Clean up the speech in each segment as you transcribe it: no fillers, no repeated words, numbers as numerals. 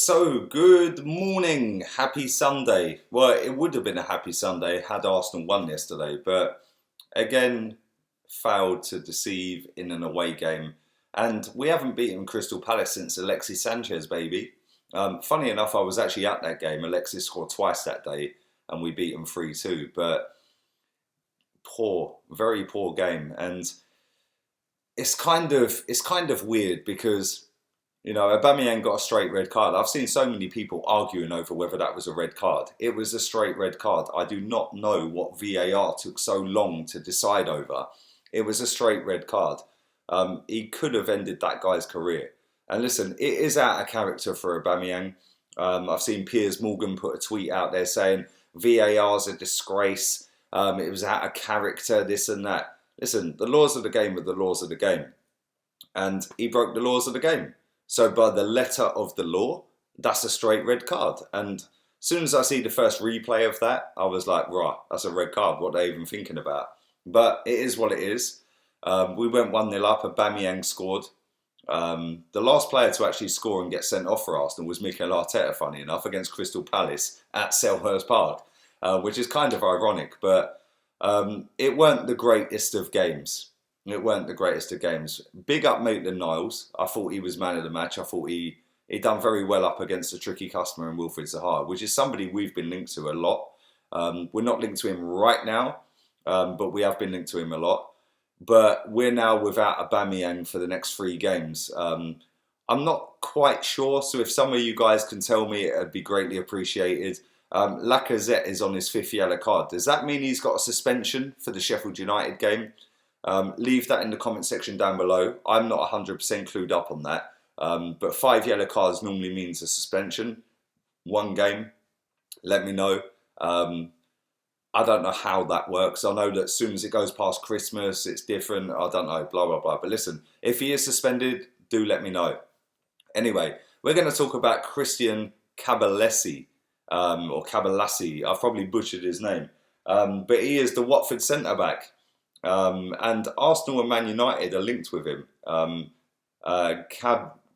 So, good morning, happy Sunday. Well, it would have been a happy Sunday had Arsenal won yesterday, but again, failed to deceive in an away game. And we haven't beaten Crystal Palace since Alexis Sanchez, baby. Funny enough, I was actually at that game. Alexis scored twice that day, and we beat them 3-2. But poor, very poor game. And it's kind of weird because Aubameyang got a straight red card. I've seen so many people arguing over whether that was a red card. It was a straight red card. I do not know what VAR took so long to decide over. It was a straight red card. He could have ended that guy's career. And listen, it is out of character for Aubameyang. I've seen Piers Morgan put a tweet out there saying VAR's a disgrace. It was out of character, this and that. Listen, the laws of the game are the laws of the game. And he broke the laws of the game. So by the letter of the law, that's a straight red card. And as soon as I see the first replay of that, I was like, right, that's a red card. What are they even thinking about? But it is what it is. We went 1-0 up. Aubameyang scored. The last player to actually score and get sent off for Arsenal was Mikel Arteta, funny enough, against Crystal Palace at Selhurst Park, which is kind of ironic. But it weren't the greatest of games. It weren't the greatest of games. Big up Maitland-Niles. I thought he was man of the match. I thought he done very well up against a tricky customer in Wilfried Zaha, which is somebody we've been linked to a lot. We're not linked to him right now, but we have been linked to him a lot. But we're now without Aubameyang for the next 3 games. I'm not quite sure, so if some of you guys can tell me, it would be greatly appreciated. Lacazette is on his 5th yellow card. Does that mean he's got a suspension for the Sheffield United game? Leave that in the comment section down below. I'm not 100% clued up on that. But 5 yellow cards normally means a suspension. 1 game. Let me know. I don't know how that works. I know that as soon as it goes past Christmas, it's different. I don't know, blah, blah, blah. But listen, if he is suspended, do let me know. Anyway, we're going to talk about Christian Kabasele, or Kabasele. I've probably butchered his name. But he is the Watford centre-back. And Arsenal and Man United are linked with him.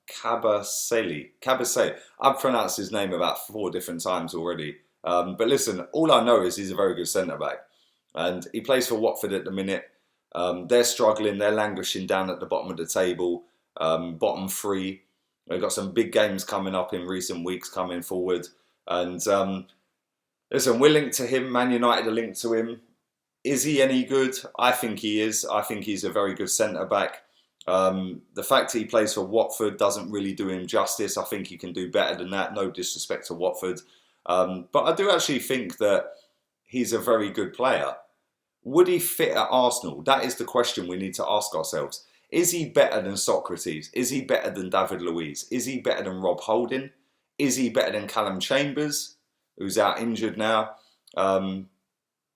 Kabasele. I've pronounced his name about 4 different times already. But listen, all I know is he's a very good centre-back. And he plays for Watford at the minute. They're struggling. They're languishing down at the bottom of the table. Bottom 3. They've got some big games coming up in recent weeks coming forward. And listen, we're linked to him. Man United are linked to him. Is he any good? I think he is. I think he's a very good centre-back. The fact that he plays for Watford doesn't really do him justice. I think he can do better than that. No disrespect to Watford. But I do actually think that he's a very good player. Would he fit at Arsenal? That is the question we need to ask ourselves. Is he better than Socrates? Is he better than David Luiz? Is he better than Rob Holding? Is he better than Callum Chambers, who's out injured now?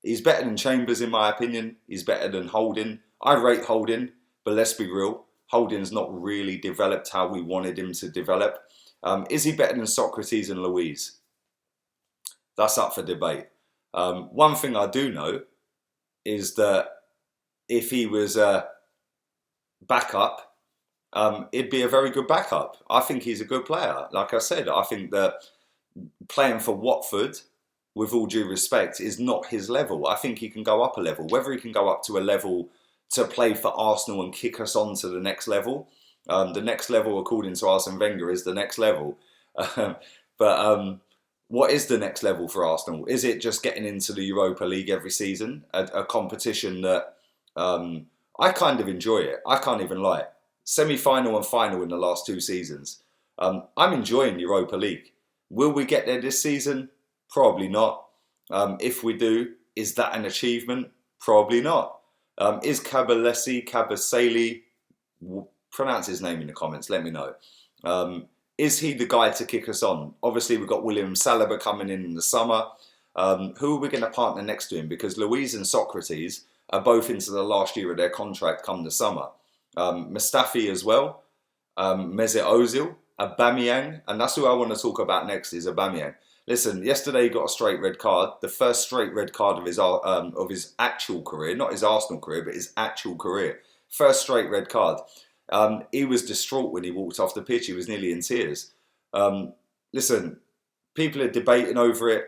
He's better than Chambers, in my opinion. He's better than Holding. I rate Holding, but let's be real. Holding's not really developed how we wanted him to develop. Is he better than Socrates and Luiz? That's up for debate. One thing I do know is that if he was a backup, it'd be a very good backup. I think he's a good player. Like I said, I think that playing for Watford, with all due respect, is not his level. I think he can go up a level. Whether he can go up to a level to play for Arsenal and kick us on to the next level. The next level, according to Arsene Wenger, is the next level. But what is the next level for Arsenal? Is it just getting into the Europa League every season? A competition that I kind of enjoy it. I can't even lie. Semi-final and final in the last 2 seasons. I'm enjoying Europa League. Will we get there this season? Probably not. If we do, is that an achievement? Probably not. Is Kabasele, pronounce his name in the comments, let me know. Is he the guy to kick us on? Obviously, we've got William Saliba coming in the summer. Who are we going to partner next to him? Because Luiz and Socrates are both into the last year of their contract come the summer. Mustafi as well. Mesut Ozil, Aubameyang, and that's who I want to talk about next is Aubameyang. Listen, yesterday he got a straight red card, the first straight red card of his actual career, not his Arsenal career, but his actual career. First straight red card. He was distraught when he walked off the pitch. He was nearly in tears. listen, people are debating over it.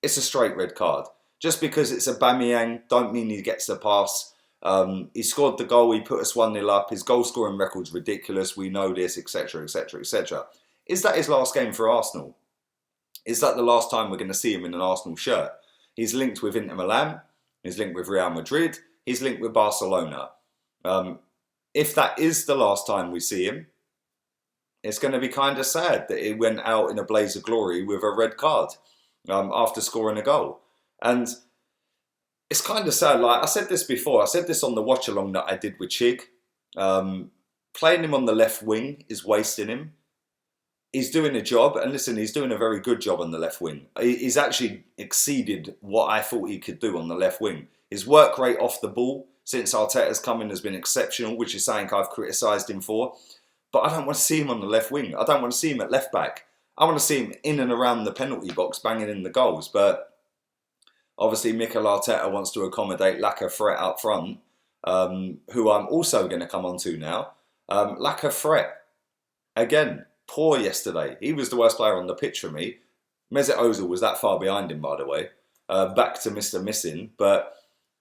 It's a straight red card. Just because it's Aubameyang, don't mean he gets the pass. He scored the goal. He put us 1-0 up. His goal scoring record's ridiculous. We know this, etc., etc., etc. Is that his last game for Arsenal? Is that the last time we're going to see him in an Arsenal shirt? He's linked with Inter Milan. He's linked with Real Madrid. He's linked with Barcelona. If that is the last time we see him, it's going to be kind of sad that he went out in a blaze of glory with a red card after scoring a goal. And it's kind of sad. Like I said this before. I said this on the watch along that I did with Chig. Playing him on the left wing is wasting him. He's doing a job, and listen, he's doing a very good job on the left wing. He's actually exceeded what I thought he could do on the left wing. His work rate off the ball since Arteta's come in has been exceptional, which is something I've criticised him for. But I don't want to see him on the left wing. I don't want to see him at left back. I want to see him in and around the penalty box, banging in the goals. But obviously, Mikel Arteta wants to accommodate a.f.c. up front, who I'm also going to come on to now. a.f.c. again, poor yesterday. He was the worst player on the pitch for me. Mesut Ozil was that far behind him, by the way. Back to Mr. Missing. But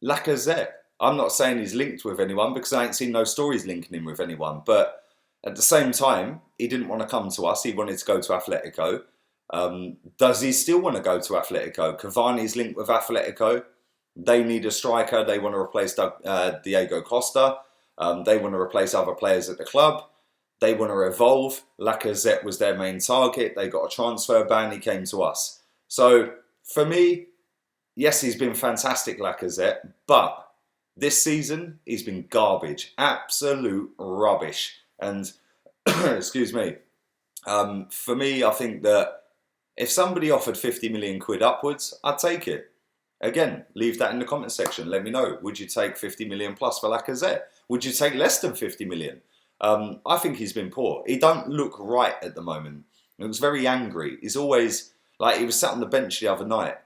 Lacazette, I'm not saying he's linked with anyone because I ain't seen no stories linking him with anyone. But at the same time, he didn't want to come to us. He wanted to go to Atletico. Does he still want to go to Atletico? Cavani's linked with Atletico. They need a striker. They want to replace Diego Costa. They want to replace other players at the club. They want to evolve. Lacazette was their main target. They got a transfer ban. He came to us. So for me, yes, he's been fantastic, Lacazette. But this season, he's been garbage. Absolute rubbish. And, excuse me, for me, I think that if somebody offered 50 million quid upwards, I'd take it. Again, leave that in the comment section. Let me know. Would you take 50 million plus for Lacazette? Would you take less than 50 million? I think he's been poor. He don't look right at the moment. He looks very angry. He's always, like he was sat on the bench the other night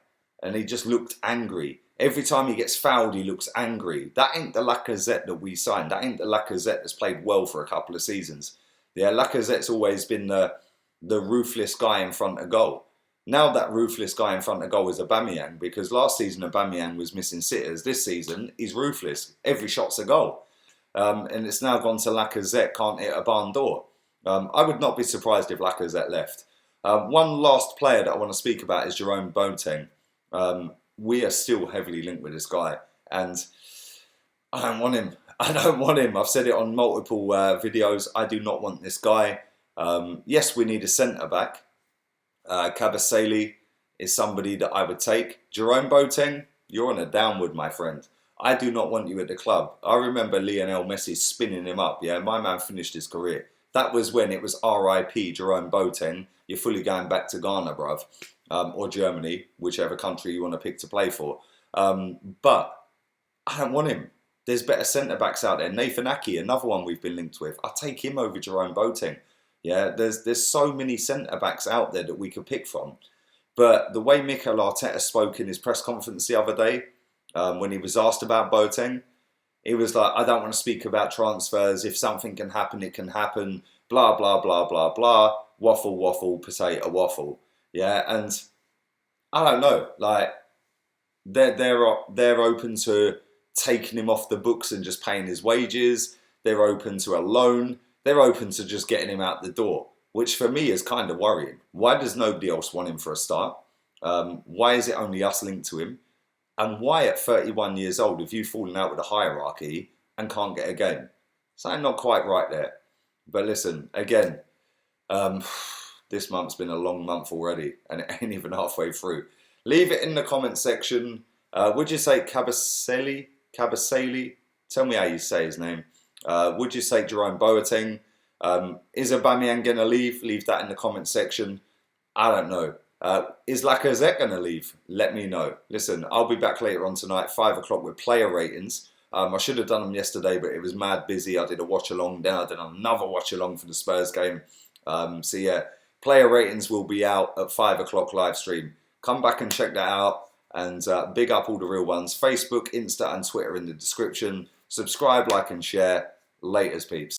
and he just looked angry. Every time he gets fouled, he looks angry. That ain't the Lacazette that we signed. That ain't the Lacazette that's played well for a couple of seasons. Yeah, Lacazette's always been the ruthless guy in front of goal. Now that ruthless guy in front of goal is Aubameyang, because last season Aubameyang was missing sitters. This season, he's ruthless. Every shot's a goal. And it's now gone to Lacazette, can't hit a barn door. I would not be surprised if Lacazette left. One last player that I want to speak about is Jerome Boateng. We are still heavily linked with this guy, and I don't want him. I don't want him. I've said it on multiple videos. I do not want this guy. Yes, we need a centre-back. Kabasele is somebody that I would take. Jerome Boateng, you're on a downward, my friend. I do not want you at the club. I remember Lionel Messi spinning him up. Yeah, my man finished his career. That was when it was R.I.P. Jerome Boateng. You're fully going back to Ghana, bruv. Or Germany, whichever country you want to pick to play for. But I don't want him. There's better centre-backs out there. Nathan Ake, another one we've been linked with. I'll take him over Jerome Boateng. Yeah, there's so many centre-backs out there that we could pick from. But the way Mikel Arteta spoke in his press conference the other day, when he was asked about Boateng, he was like, I don't want to speak about transfers. If something can happen, it can happen. Blah, blah, blah, blah, blah. Waffle, waffle, potato, waffle. Yeah, and I don't know. Like, they're open to taking him off the books and just paying his wages. They're open to a loan. They're open to just getting him out the door, which for me is kind of worrying. Why does nobody else want him for a start? Why is it only us linked to him? And why at 31 years old have you fallen out with a hierarchy and can't get a game? Something not quite right there. But listen, again, this month's been a long month already and it ain't even halfway through. Leave it in the comment section. Would you say Kabasele? Kabasele? Tell me how you say his name. Would you say Jerome Boateng? Is Aubameyang going to leave? Leave that in the comment section. I don't know. Is Lacazette going to leave? Let me know. Listen, I'll be back later on tonight, 5 o'clock, with player ratings. I should have done them yesterday, but it was mad busy. I did a watch-along, then I did another watch-along for the Spurs game. So yeah, player ratings will be out at 5 o'clock live stream. Come back and check that out. And big up all the real ones. Facebook, Insta and Twitter in the description. Subscribe, like and share. Laters, peeps.